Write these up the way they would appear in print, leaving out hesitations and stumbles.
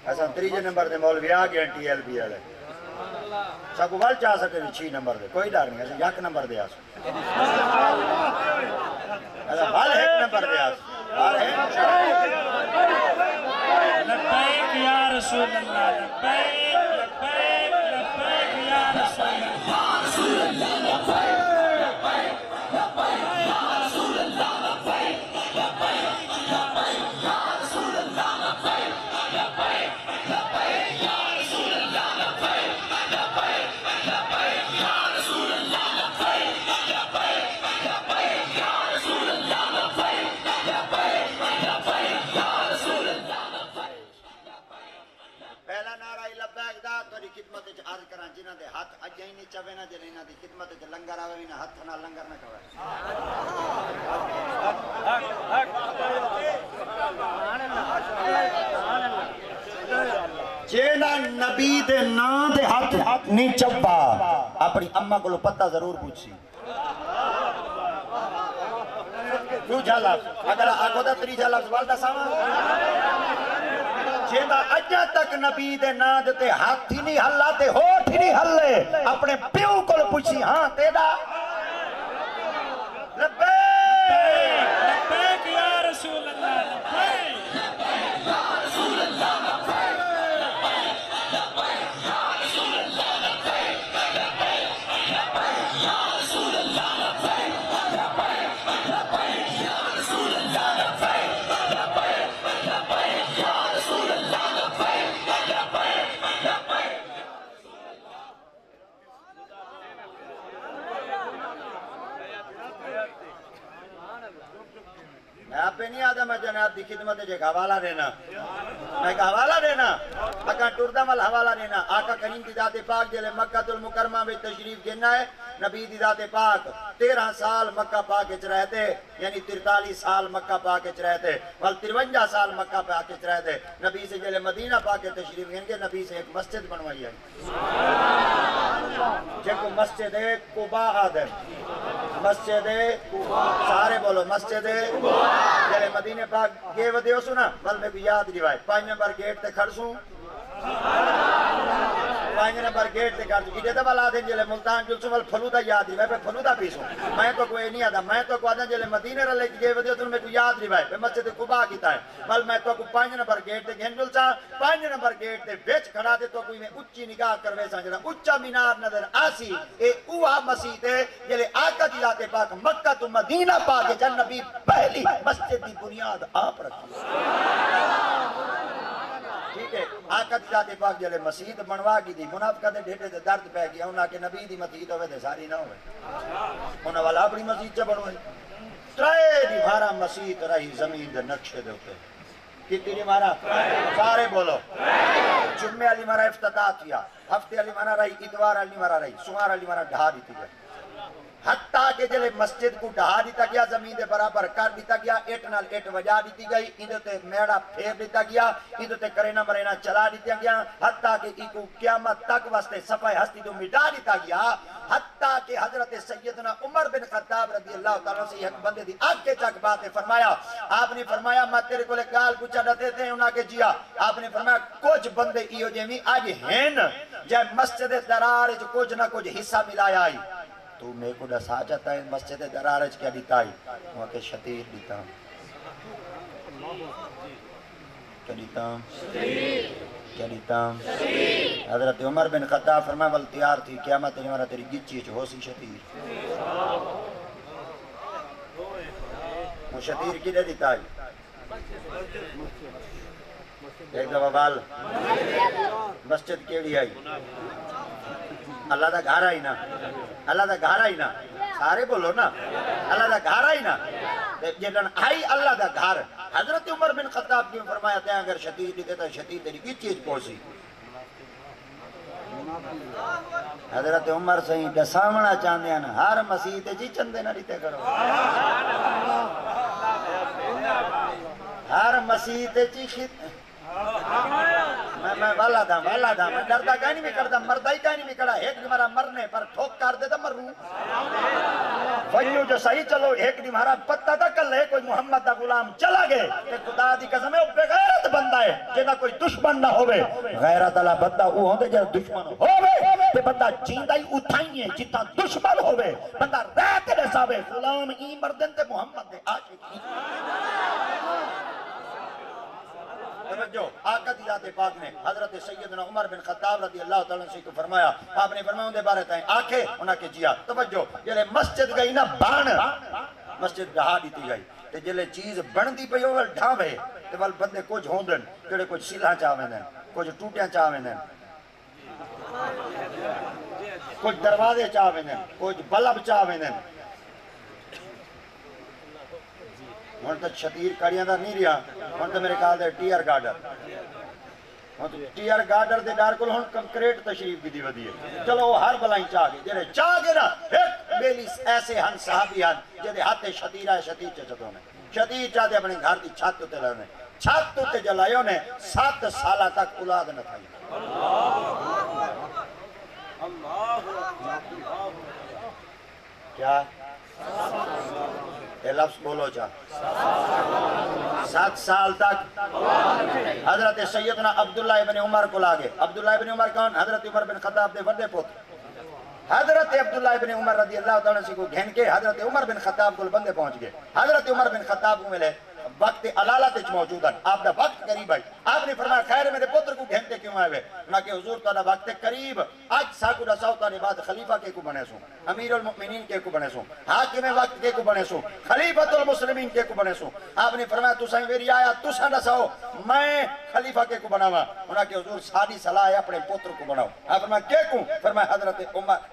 ایسا تریجے نمبر دے مولوی آ گئے ٹی ایل بی ایل ہے سب کو بل چاہ سکے 6 نمبر دے کوئی ڈر نہیں ایسا 1 نمبر دے آسو ایسا بل 1 نمبر دے آسو لبیک یا رسول اللہ لبیک لبیک لبیک یا رسول اللہ عرض کران جنہ دے ہاتھ اجائی نہیں چوے نہ جنہ انہ دی خدمت جو لنگر آوے نہ ہاتھ نہ لنگر نہ کوئے جینا نبی دے نا دے ہاتھ نہیں چوبا اپنی اممہ کو لو پتہ ضرور پوچھی کیوں جھالا اگر آگو دا 3 جھالا والدہ سامان جیدہ اجا تک نبی دے نا دیتے ہاتھ ہی نہیں ہلا تے ہوٹ ہی نہیں ہلے اپنے پیو کو پوچھی ہاں تیدا لبیک لبیک یا رسول اللہ لبیک یا رسول اللہ آپ پہ نہیں آدھا میں جناب دی خدمت جے حوالہ دینا میں ایک حوالہ دینا اکا ٹردہ مل حوالہ دینا آقا کریم کی ذات پاک جلے مکہ المکرمہ میں تشریف گرنا ہے نبی دی ذات پاک 13 سال مکہ پاک اچ رہتے یعنی 43 سال مکہ پاک اچ رہتے بل 53 سال مکہ پاک اچ رہتے نبی سے جلے مدینہ پاک تشریف گرن کے نبی سے ایک مسجد بنوائی ہے جے کو مسجد قباء آدم مسجد سارے بولو مسجد جلے مدینہ پاک گئے ودے ہو سنا بل میں بھی یاد روائے 5 نمبر گیٹ تے کھڑ سوں 5 نمبر گیٹ تے کھڑ سوں ایڈے دبا لا دیں جلے ملتان جلسوں بل پھلودہ یاد روائے پہ پھلودہ پیسوں میں تو کوئی نہیں آدھا میں تو کو آدھا جلے مدینہ رلے گئے ودے ہو سنا میں بھی یاد روائے پہ مسجد قباء کیتا ہے بل میں تو کو 5 نمبر گیٹ تے گھن جلسا 5 نمبر گیٹ تے بیچ کھڑا دے تو کوئی میں اچھی نگاہ کروے سانجھنا اچھا مینار نظر آسی اے اوہ مسجد ہے جلے آقا دی ذات پاک مکہ تو مدینہ پاک جن نبی پہلی مسجد دی بنیاد آپ رکھی ٹھیک ہے آقا دی ذات پاک جلے مسجد بنوا کی دی منافقہ دے ڈھیٹے دے درد پہ گیا انہاں کہ نبی دی مسجد ہوئے دے ساری نہ ہوئے انہاں والا اپنی مسجد چا بنوائی ترائے دی بھارا مسجد رہی زمین دے نقشے دے ہوتے کتنی دی مارا سارے بولو جمعہ علی مارا افتتاح کیا ہفتے علی مارا رہی اتوار علی مارا رہی سوار علی مارا ڈھا دیتی گئی حتیٰ کہ جلے مسجد کو ڈھا دیتا گیا زمین دے برابر کر دیتا گیا ایٹ نال ایٹ وجا دیتی گئی اندھے تے میڑا پھیر دیتا گیا اندھے تے کرینا مرینا چلا دیتا گیا حتیٰ کہ ایکو قیامت تک واسطے صفحہ ہستی تو مٹا دیتا گیا حتیٰ کہ حضرت سیدنا عمر بن خطاب رضی اللہ تعالیٰ سے ایک بندے دی آگ کے چاک باتیں فرمایا آپ نے فرمایا میں تیرے کو لے گال پوچھا ڈھتے تھے انہاں کے جیا آپ نے فرمایا کچھ بندے ایو جیمی آج ہیں جائے مسجد درار جو کچھ نہ کچھ حصہ ملایا آئی تو میں کو ڈسا جاتا ہے مسجد درارج کیا دیتا ہے وہاں کے شتیر دیتا ہوں کیا دیتا ہوں کیا دیتا ہوں حضرت عمر بن خطاب فرمائے بل تیار تھی قیامت تیری مارا تیری گچی جو ہو سی شتیر وہ شتیر کی دے دیتا ہے ایک دفعہ بال مسجد کیڑی آئی اللہ دا گھر آئی نا اللہ دا گھر آئی نا سارے بولو نا اللہ دا گھر آئی نا جنہاں آئی اللہ دا گھر حضرت عمر بن خطاب کی فرمایا تھا اگر شتیر نہیں دیتا شتیر تیری کی چیز پہنچی حضرت عمر سے ہی ڈسامنا چاندے ہیں ہر مسیح جی چندے نہ ریتے کرو ہر مسیح جی میں والا دا میں ڈردا کہیں نہیں کردا مردہ ہی کہیں نہیں کردا ایک ہمارا مرنے پر ٹھوک کر دے تو مروں ویو جو صحیح چلو ایک دی ہمارا پتہ تھا کل ہے کوئی محمد دا غلام چلا گئے کہ خدا دی قسم ہے وہ بے غیرت بندہ ہے جنہ کوئی دشمن نہ ہوئے غیرت والا بندہ وہ ہوندے جڑا دشمن ہوے تے بندہ جیندا ہی اٹھائیے جتا دشمن ہوے بندہ رات دے ساوے غلام ای مردن تے محمد دے عاشق توجہ آقا دی ذات پاک نے حضرت سیدنا عمر بن خطاب رضی اللہ تعالیٰ عنہ کو فرمایا آپ نے فرمایا ان دے بارے تائیں آنکھیں انہاں کے جیا توجہ جلے مسجد گئی نا بان مسجد ڈھا دیتی گئی تے جلے چیز بن دی پئی وہ ڈھا وے تے ول بندے کچھ ہوندن جڑے کچھ سیلاں چاویں دین کچھ ٹوٹیاں چاویں دین کچھ دروازے چاویں دین کچھ بلب چاویں دین ہن تو شتیر کڑیاں دا نہیں رہا ہن تو میرے خیال دے ٹیئر گارڈر ہن تو ٹیئر گارڈر دے ڈار کول ہن کنکریٹ تشریف دی ودی ہے چلو ہر بلائی چاہ گئے جڑے چاہ گئے نا ایک بیلی ایسے ہن صحابی ہن جدے ہاتھ شتیر ہے شتیر چچتوں نے شتیر چاہتے اپنے گھر دی چھت تے لے چھت تے جلائیوں نے 7 سالہ تک اولاد نہ تھائی کیا یہ لفظ بولو چاہ 7 سال تک حضرت سیدنا عبداللہ ابن عمر کو لاگے عبداللہ ابن عمر کون حضرت عمر بن خطاب دے وردے پوت حضرت عبداللہ ابن عمر رضی اللہ تعالیٰ سے کو گھن کے حضرت عمر بن خطاب کو بندے پہنچ گئے حضرت عمر بن خطاب کو ملے وقت علالت اچ موجود ہے آپ دا وقت قریب ہے آپ نے فرمایا خیر میرے پتر کو گھنتے کیوں آئے ہوئے نہ کہ حضور تعالیٰ وقت قریب آج ساکو رساو تعالی بعد خلیفہ کے کو بنے سوں امیر المؤمنین کے کو بنے سوں حاکم وقت کے کو بنے سوں خلیفۃ المسلمین کے کو بنے سوں آپ نے فرمایا تو سائیں میری آیا تو سا رساو میں خلیفہ کے کو بناوا انہاں کہ حضور ساری صلاح ہے اپنے پتر کو بناؤ آپ فرمایا کے کو فرمایا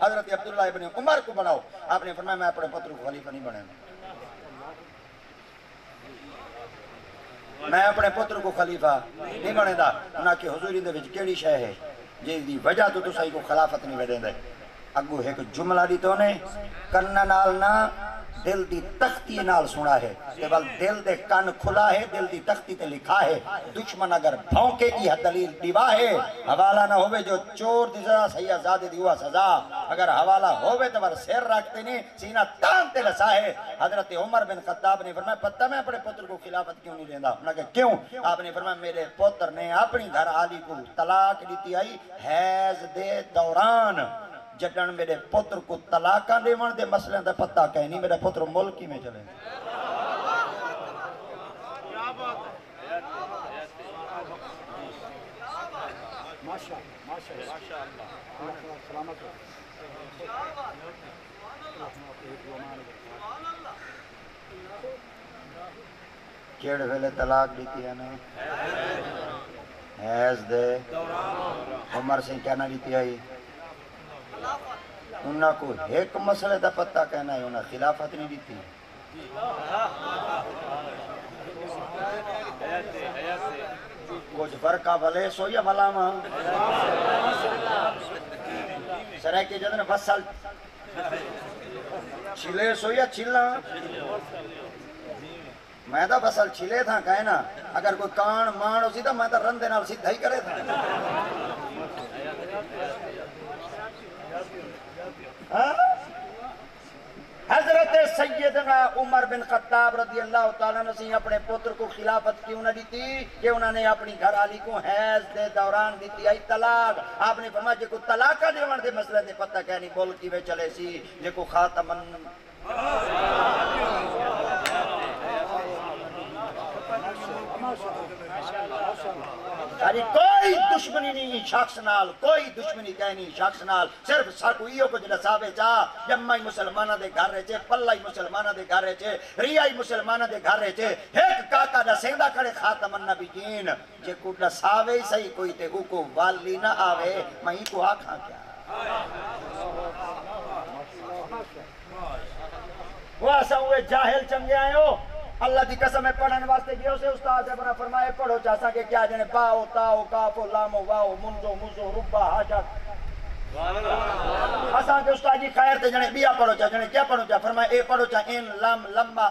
حضرت عبداللہ ابن عمر کو بناؤ آپ نے فرمایا میں اپنے پتر کو خلیفہ نہیں بنے میں اپنے پتر کو خلیفہ نہیں بنے دا انہاں کی حضوری دے وچ کیڑی شے ہے جی دی وجہ تو تسائی کو خلافت نہیں وڈے دے اگو ایک جملہ دی تو نے کرنا نال نہ دل دی تختی نال سنا ہے کہ بل دل دے کان کھلا ہے دل دی تختی تے لکھا ہے دشمن اگر بھونکے کی دلیل دیوا ہے حوالہ نہ ہوئے جو چور دی سزا سیاہ زادے دی ہوا سزا اگر حوالہ ہوئے تو بر سیر رکھتے نہیں سینہ تان تے لسا ہے حضرت عمر بن خطاب نے فرمایا پتہ میں اپنے پتر کو خلافت کیوں نہیں لیندہ انہوں نے کہا کیوں آپ نے فرمایا میرے پتر نے اپنی گھر آلی کو طلاق دیتی آئی حیض دے دوران جڑن میرے پتر کو طلاقاں دیوان دے مسئلے دے پتہ کہیں نہیں میرے پتر ملکی میں چلے کیڑ ویلے طلاق دیتی ہے نا حیض دے عمر سے کیا نہ دیتی آئی انہاں کو ایک مسئلے دا پتہ کہنا ہے انہاں خلافت نہیں دیتی کچھ فرقہ بلے سو یا ملاما سرے کے جدن فصل چھلے سو یا چھلنا میں دا فصل چھلے تھا کہنا اگر کوئی کان مان ہو سی تو میں دا رندے نال سیدھا ہی کرے تھا حضرت سیدنا عمر بن خطاب رضی اللہ تعالیٰ نے اپنے پتر کو خلافت کیوں نہ دیتی کہ انہوں نے اپنی گھر آلی کو حیض دے دوران دیتی آئی طلاق آپ نے فرمایا جے کو طلاقہ دیوان دے مسئلہ دے پتہ کہنی بول کی وے چلے سی جے کو خاتمن کوئی دشمنی نہیں شخص نال کوئی دشمنی کہنی شخص نال صرف ساکوئیوں کو جلسہ بے چاہ جمعی مسلمانہ دے گھر رہے چھے پلائی مسلمانہ دے گھر رہے چھے ریائی مسلمانہ دے گھر رہے چھے ایک کاکا دا سیندہ کھڑے خاتم النبیین جے کو نساوے صحیح کوئی تے کو والی نہ آوے میں ہی کو آکھاں کیا وہ ایسا ہوئے جاہل چنگے آئے ہو اللہ دی قسم ہے پڑھن واسطے گئے اسے استاد ہے بنا فرمائے پڑھو چاہسا کہ کیا جنے باؤ تاؤ کافو لامو واؤ منزو مزو ربا حاجت اساں کے استاد جی خیر تے جنے بیا پڑھو چاہ جنے کیا پڑھو چاہ فرمائے اے پڑھو چاہ ان لم لما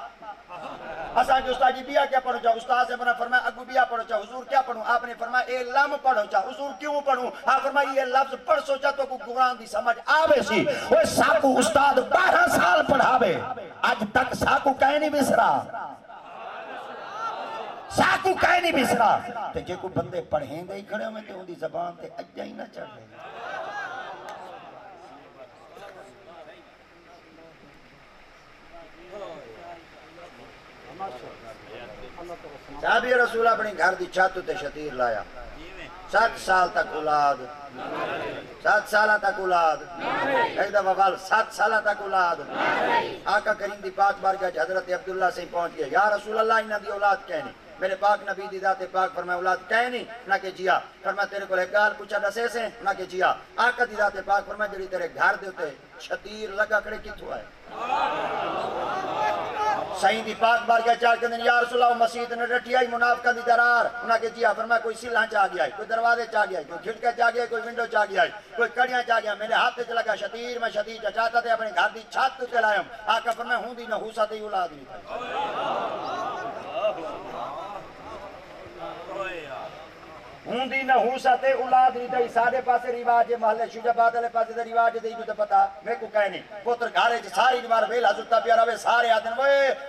اساں کے استاد جی بیا کیا پڑھو چاہ استاد سے فرمایا اگو بیا پڑھو چاہ حضور کیا پڑھوں آپ نے فرمایا اے لم پڑھو چاہ حضور کیوں پڑھوں آپ فرمایا یہ لفظ پڑھ سوچا تو کو قرآن دی سمجھ آوے سی وہ ساکو استاد 12 سال پڑھاوے آج تک ساکو کہیں نہیں بسرا ساکو کہیں نہیں بسرا تے جے کو بندے پڑھیں دے ہی کھڑے ہوئے تے ان دی زبان تے اجا ہی نہ چڑھ دے صحابی رسول اپنی گھر دی چھت تے شتیر لایا 7 سال تک اولاد 7 سالہ تک اولاد ایک دفعہ بال 7 سالہ تک اولاد آقا کریم دی پاک بارگاہ حضرت عبداللہ سے پہنچ گئے یا رسول اللہ انہاں دی اولاد کہنی میرے پاک نبی دی ذات پاک فرمایا اولاد کہنی نہ کہ جیا فرمایا تیرے کو ایک گال پوچھا دسے سے نہ کہ جیا آقا دی ذات پاک فرمایا جڑی تیرے گھر دے ہوتے شتیر لگا کھڑے کتھوں آئے سائیں دی پاک بارگاہ چاہ کے دن یا رسول اللہ مسجد نے رٹی آئی منافقہ دی درار انہاں کے جیا فرمایا کوئی سلہاں چاہ گیا ہے کوئی دروازے چاہ گیا ہے کوئی کھڑکے چاہ گیا ہے کوئی ونڈو چاہ گیا ہے کوئی کڑیاں چاہ گیا میرے ہاتھ سے لگا شتیر میں شتیر چاہتا تھے اپنے گھر دی چھت تے لائم آقا فرمایا ہوں دی نحوست ہی اولاد نہیں تھا ہوں دی نحوست اولاد نہیں تھی سارے پاسے رواج محلے شجابات علیہ پاسے رواج دی جو پتا میں کو کہنے پوتر گھارے چ ساری نوار ویل حضرت پیارا وے سارے آدن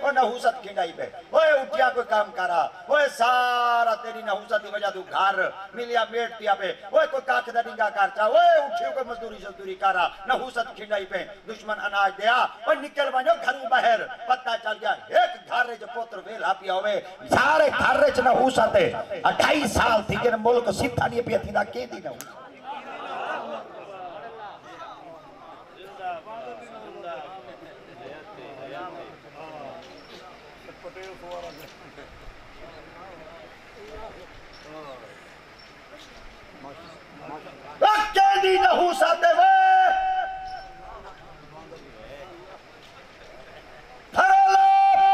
وہ نحوست کھنڈائی پہ وہ اٹھیا کوئی کام کرا وہ سارا تیری نحوست دی وجہ تو گھر ملیا میٹ پیا پہ وہ کوئی کاک دا ڈنگا کرتا وہ اٹھیو کوئی مزدوری شزدوری کرا نحوست کھنڈائی پہ دشمن اناج دیا وہ نکل بانجو گھروں بہر پتہ چل گیا ایک گھر جو پوتر ویل پیا ہوئے سارے گھر چ نحوست 28 سال تھی جن ملک سیدھا نہیں پیا تھی دا کے دی نحوست رکھے دی نحوست وے پھرلو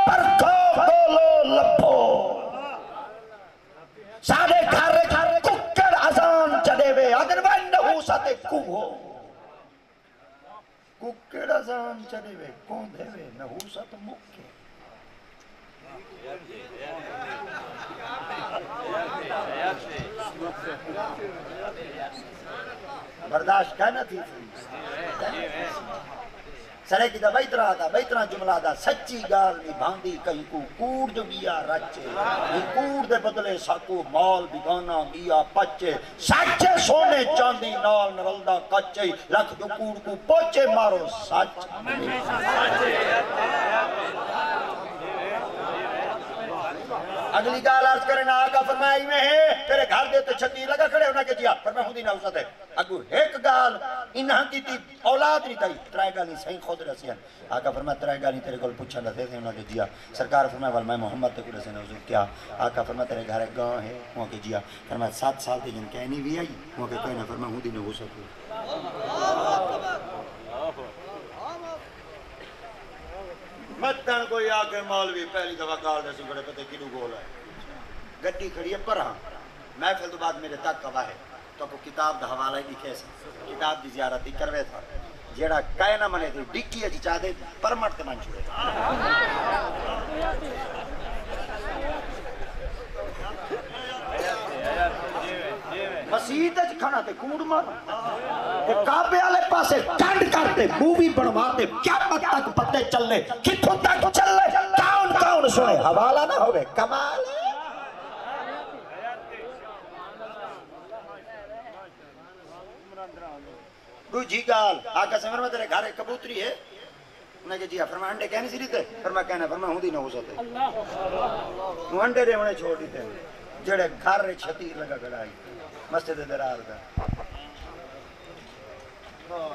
پرکھو گولو لپو سارے گھر ککڑ ازان چڑے وے اگر وہ نحوست کوہو ککڑ ازان چڑے وے کون دے وے نحوست مکے برداشت کہنا تھی سرے کی دا بیترا جملہ دا سچی گال نہیں بھاندی کہیں کو کوڑ جو گیا رچے یہ کوڑ دے بدلے ساکو مال بگانا گیا پچے سچے سونے چاندی نال نرلدہ کچے لکھ جو کوڑ کو پوچے مارو سچ اگلی گال عرض کریں آقا فرمائی میں ہے تیرے گھر دے تو چھتی لگا کھڑے ہونا کہ جیا فرمائی ہوں دی نحوست ہے اگو ایک گال انہاں کی تھی اولاد نہیں تھی ترائے گالی صحیح خود رسی ہیں آقا فرمائی ترائے گالی تیرے کو پوچھا رہتے تھے انہوں کہ جیا سرکار فرمائی والمائی محمد تک رسی حضور کیا آقا فرمائی تیرے گھر ایک گاں ہے وہاں کہ جیا فرمائی 7 سال تھی جن کہنی بھی آئی وہاں کہ کہنا فرمائی ہوں دی نحوست ہے متن کوئی آکے مولوی پہلی دفعہ کال رسی بڑے پتے کلو گول ہے گٹی کھڑی ہے پر ہاں محفل تو بعد میرے تک کبا ہے تو کو کتاب دا حوالہ ہی دکھے سا کتاب دی زیارت ہی کروے تھا جیڑا کہنا منے تھی ڈکی اچھی چاہ دے پرمٹ تے من چھوڑے مسیح اچھ کھانا تے کوڑ مار کعبے والے پاسے ٹنڈ کرتے مووی بنواتے قیامت تک پتے چلنے کتھوں تک چلنے کون کون سنے حوالہ نہ ہوئے کمال ہے کوئی جی گال آقا سے فرمایا تیرے گھر ایک کبوتری ہے انہیں کہ جی فرمایا انڈے کہنی سی دیتے فرمایا کہنا فرمایا ہوں دی نحوست ہے وہ انڈے دے انہیں چھوڑ دیتے جڑے گھر چھتیر لگا کھڑائی مسجد درار دا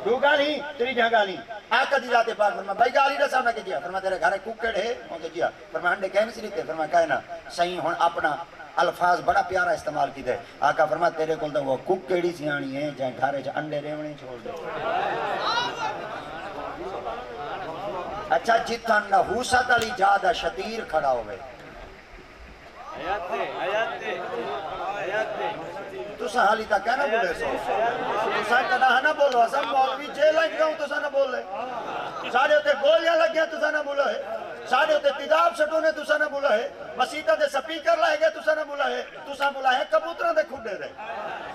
دو گالی تیری جہاں گالی آقا دی ذات پاک فرمایا بھائی گالی رسا انہیں کہ جی فرمایا تیرے گھر ایک ککڑ ہے انہیں کہ جی فرمایا انڈے کہنی سی دیتے فرمایا کہنا صحیح ہون اپنا الفاظ بڑا پیارا استعمال کی دے آقا فرمایا تیرے کل تو وہ ککڑی سیانی ہے جہاں گھارے جہاں انڈے ریونے چھوڑ دے اچھا جتنا نحوست علی جادہ شتیر کھڑا ہوئے تو سا حالی تک کہنا بولے سو تو سا کہنا نہ بولو اصلا مولوی جیل لگ گیا ہوں تو سا نہ بولے سارے ہوتے گولیاں لگ گیا تو سا نہ بولو ہے سارے ہوتے تیزاب سٹونے تُسا نہ بولا ہے مسیطہ دے سپیکر لائے گئے تُسا نہ بولا ہے تُسا بولا ہے کبوتران دے کھوڑے دے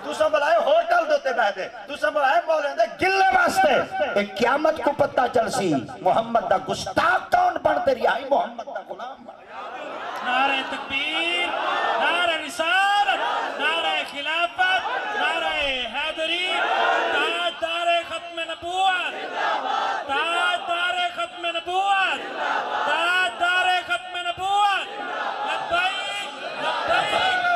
تُسا بولا ہے ہوٹل دوتے بہ دے تُسا بولا ہے بولے دے گلے واسطے ایک قیامت کو پتہ چل سی محمد دا گستاخ کون بنتے رہائی محمد دا غلام بن نعرہ تکبیر، نعرہ رسالت، نعرہ خلافت، نعرہ حیدری، تاجدار ختم نبوت، تاجدار ختم نبوت، تاجدار ختم نبوت، لبیک لبیک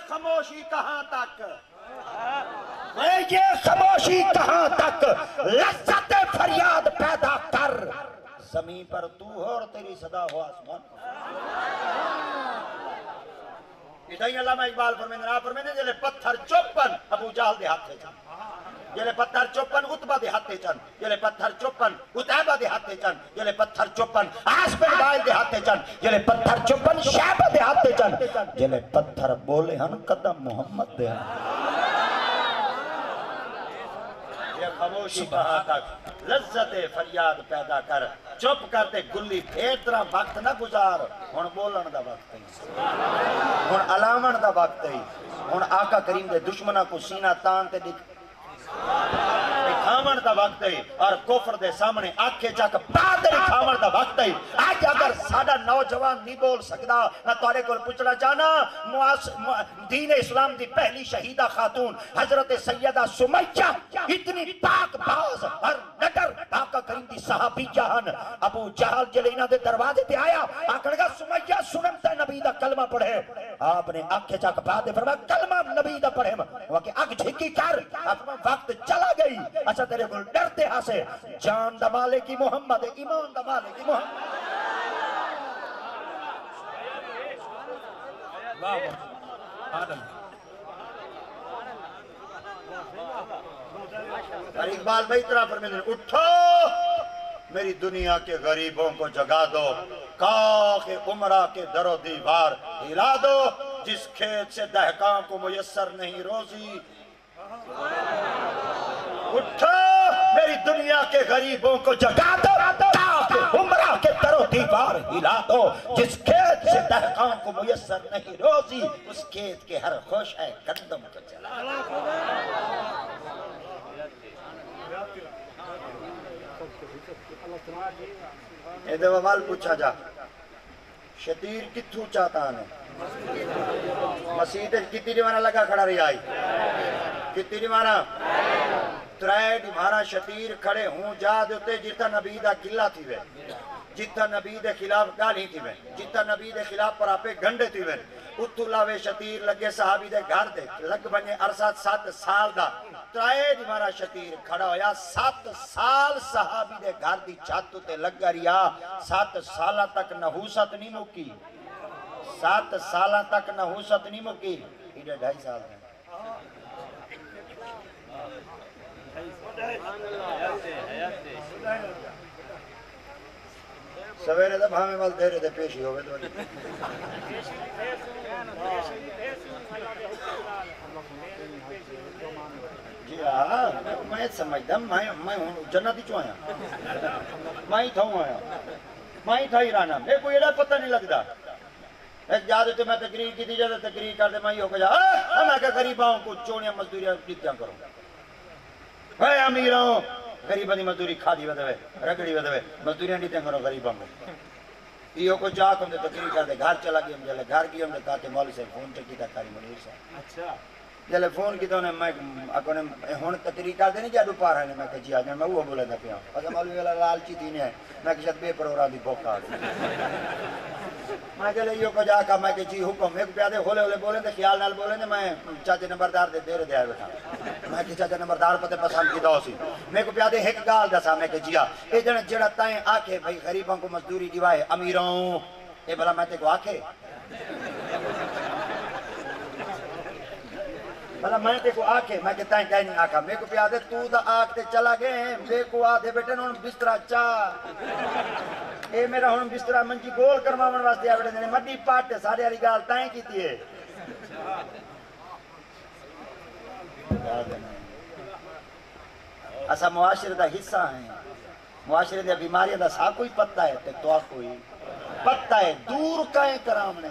خاموشی کہاں تک یہ خاموشی کہاں تک لذت فریاد پیدا کر زمین پر تو ہو اور تیری صدا ہو آسمان ادھائی علامہ اقبال فرمیندے جلے پتھر چوپن ابو جہل دے ہاتھے چن جلے پتھر چوپن عتبہ دے ہاتھے چن جلے پتھر چوپن عتیبہ دے ہاتھے چن جلے پتھر چوپن عاص بن وائل دے ہاتھے چن جلے پتھر چوپن شعبہ دے ہاتھے چن جلے پتھر بولے ہن قدم محمد دے ہن یہ خاموشی کہاں تک لذت فریاد پیدا کر چپ کرتے گلی پھیترا وقت نہ گزار ہن بولن دا وقت ہے ہن علامن دا وقت ہے ہن آقا کریم دے دشمنہ کو سینہ تان تے دکھامن دا وقت ہے اور کفر دے سامنے آنکھیں چاک بعد دکھامن دا وقت ہے آج اگر سادہ نوجوان نہیں بول سکتا میں تورے کو پوچھنا چاہنا دین اسلام دی پہلی شہیدہ خاتون حضرت سیدہ سمیہ اتنی پاک باز اور نگر آقا کریم دی صحابی جہان ابو جہل جلینا دے دروازے تے آیا آکڑ گا سمیہ سنمتا نبی دا کلمہ پڑھے آپ نے آنکھیں چاک بعد فرمایا کلمہ نبی دا پڑھے وہ کہ اگ جھکی کر وقت چلا گئی اچھا تیرے کو ڈرتے ہاں سے جان دا مالکی محمد ایمان دا مالکی محمد اور اقبال بھائی طرح فرمیدے اٹھو میری دنیا کے غریبوں کو جگا دو کاخ عمرہ کے در و دیوار ہلا دو جس کھیت سے دہقان کو میسر نہیں روزی اٹھو میری دنیا کے غریبوں کو جگا دو کاخ عمرہ کے در و دیوار ہلا دو جس کھیت سے دہقان کو میسر نہیں روزی اس کھیت کے ہر خوش ہے قدم کو چلا اے دے ووال پوچھا جا شتیر کتھو چاہتا ہے مسیح کتی دیوانا لگا کھڑا رہی آئی کتی دیوانا ترائے دیوانا شتیر کھڑے ہوں جا دیتے جتا نبی دا گلہ تھی وے جتا نبی دے خلاف گالی تھی وے جتا نبی دے خلاف پر آپے گھنڈے تھی وے اتو لاوے شتیر لگے صحابی دے گھر دے لگ بنے عرصات 7 سال دا ترائے دیوانا شتیر کھڑا ہویا 7 سال صحابی دے گھر دی چھاتو تے لگ ریا 7 سالہ تک نحوست نہیں مکی 7 سالہ تک نحوست نہیں مکی ایڈے 2.5 سال ہیں سویرے دا بھامے وال دیرے دے پیشی ہوئے دونی جی ہاں میں سمجھتا میں جنتی چو آیا میں ہی تھاؤں آیا میں ہی تھا ہی رانا میرے کوئی ایڈا پتہ نہیں لگتا جا دیتے میں تقریر کی تھی جاتا تقریر کر دے میں ہی ہو گیا میں کہ غریباں کو چونیاں مزدوریاں دیتیاں کرو اے امیروں غریباں دی مزدوری کھا دی ودوے رگڑی ودوے مزدوریاں دیتیاں کرو غریباں کو یہ کو جا کر تقریر کر دے گھر چلا گیا جلے گھر کی ہم نے کہا کہ مولوی سے فون چکی تھا کاری منیر سے اچھا جلے فون کی تو انہیں میں ہون تقریر کر دے نہیں جادو پا رہے ہیں میں کہ جی آجان میں وہ بولے تھا پیا اگر مولوی والا لالچی تھی نہیں ہے میں کہ شاید بے پروگرام دی بوکا میں کہ لئیو کو جا کہا میں کہ جی حکم ایک پیادے ہولے ہولے بولیں دے خیال نال بولیں دے میں چاچے نمبردار دے دیر دے آئے بیٹھا میں کہ چاچے نمبردار پتے پسند کی دو سی میں کو پیادے ایک گال دسا میں کہ جیا اے جنہ جڑا تائیں آکھے بھائی غریبوں کو مزدوری دیوائے امیروں اے بلا میں تے کو آکھے بلا میں تے کو آکھے میں کہ تائیں کہیں نہیں آکھا میں کو پیادے تو دا آکھ تے چلا گئے میں کو آدھے بیٹے نون بسترہ چاہ اے میرا ہون بسترہ منجی گول کرماون واسطے آ بیٹے مڈی پاٹے سارے والی گال تائیں کیتی ہے اسا معاشرے دا حصہ ہیں معاشرے دے بیماریاں دا سا کوئی پتہ ہے تے تو کوئی پتہ ہے دور کائیں کرام نے